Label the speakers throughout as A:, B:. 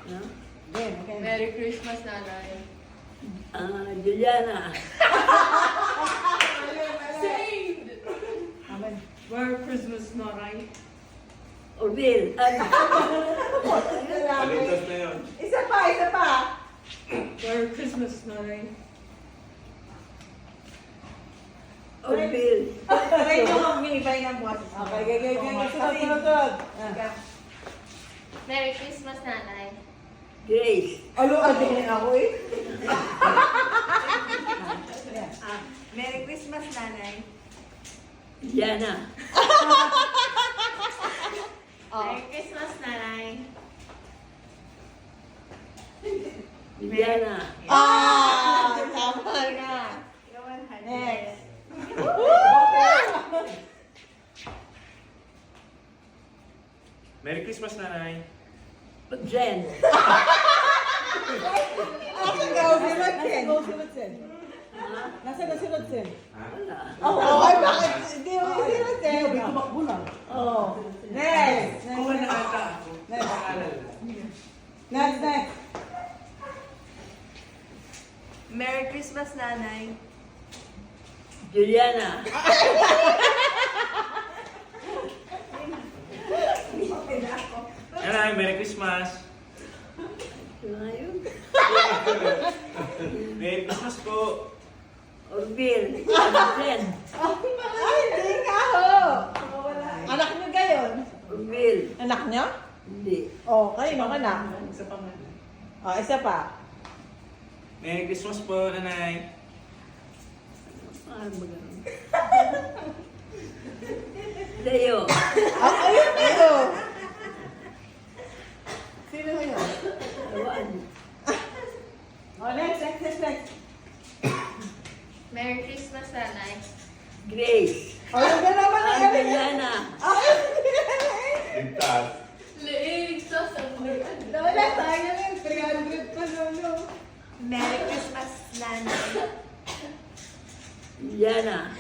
A: No?
B: Okay.
C: Merry Christmas, Nanay.
A: Juliana.
C: Saved!
B: Amen.
C: Merry Christmas, Nanay.
A: Orville.
D: Palitas na yun.
B: Isa pa.
C: Merry Christmas, Nanay.
A: Orville.
B: Try nyo mag-iibay ng boses. Okay. Sunod.
E: Merry Christmas, Nanay.
A: Grace.
B: Alo, din ako eh. Merry Christmas, Nanay.
A: Diana.
E: Merry Christmas, Nanay.
A: Diana.
B: Tama na. Next.
D: Merry Christmas, Nanay.
A: Jen.
B: Sunod, Sen. Nasaan na sunod, Sen?
A: Wala.
B: Ay, bakit? Hindi mo sunod, Sen. Tumakbo lang. Next. Next.
C: Merry Christmas, Nanay.
A: Juliana.
D: Nanay, Merry Christmas.
A: Ngayon.
D: Merry Christmas po.
A: Orville. Jen.
B: Ay, hindi ka ho. Anak niyo gayon?
A: Orville.
B: Anak niyo?
A: Hindi.
B: Kayo nung anak. Isa pa.
D: Merry Christmas po, Nanay.
A: Ano ba ganun? Leo.
B: Ayun kayo. Sino yun?
A: Ewan.
B: Next.
E: Merry Christmas, Nanay.
A: Grace.
B: Ayun ka naman na yan.
A: Diana.
D: Ligtas.
E: Leeg sa
B: Wala, sayang yun. 300 pa lolo.
C: Merry Christmas, Nanay.
A: Diana.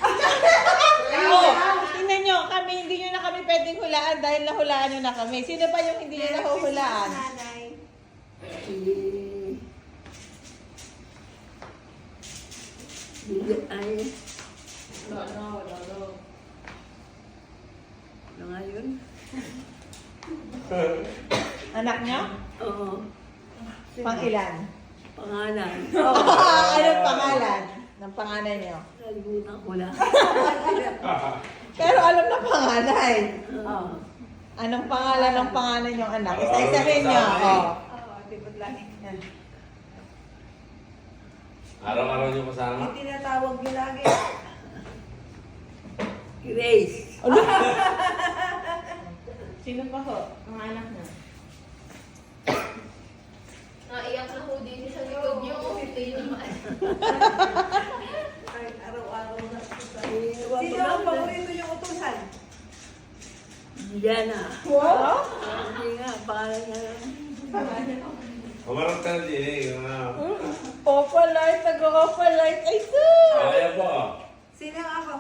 B: Tingnan nyo, hindi nyo na kami pwedeng hulaan dahil nahulaan nyo na kami. Sino pa yung hindi nyo nahuhulaan?
C: Nanay.
A: Ay. Ano nga yun?
B: Anak nyo?
A: Oo.
B: Pang ilan?
A: Pangalan.
B: Anong pangalan ng panganay nyo?
A: Nalimutan ko lang.
B: Pero alam na panganay.
A: Oo.
B: Anong pangalan ng panganay nyo anak? Isa-isahin nyo.
D: Araw-araw niyo kasama?
C: Tinatawag niyo lagi.
A: Grace.
B: Sino pa ho? Ang anak nyo?
E: Naiyak na ho din sa likod niyo. Ito yung
C: Araw-araw na sa
A: Ewan
C: Sino
A: ko
C: ang
A: lang.
C: paborito niyong utusan?
A: Diana.
B: Wow!
A: Hindi nga, pangalan niya lang.
D: Umarap ka na din eh.
B: Opalite, nag-opalite. Ay, sus!
D: Kaya po.
C: Sino ang ako?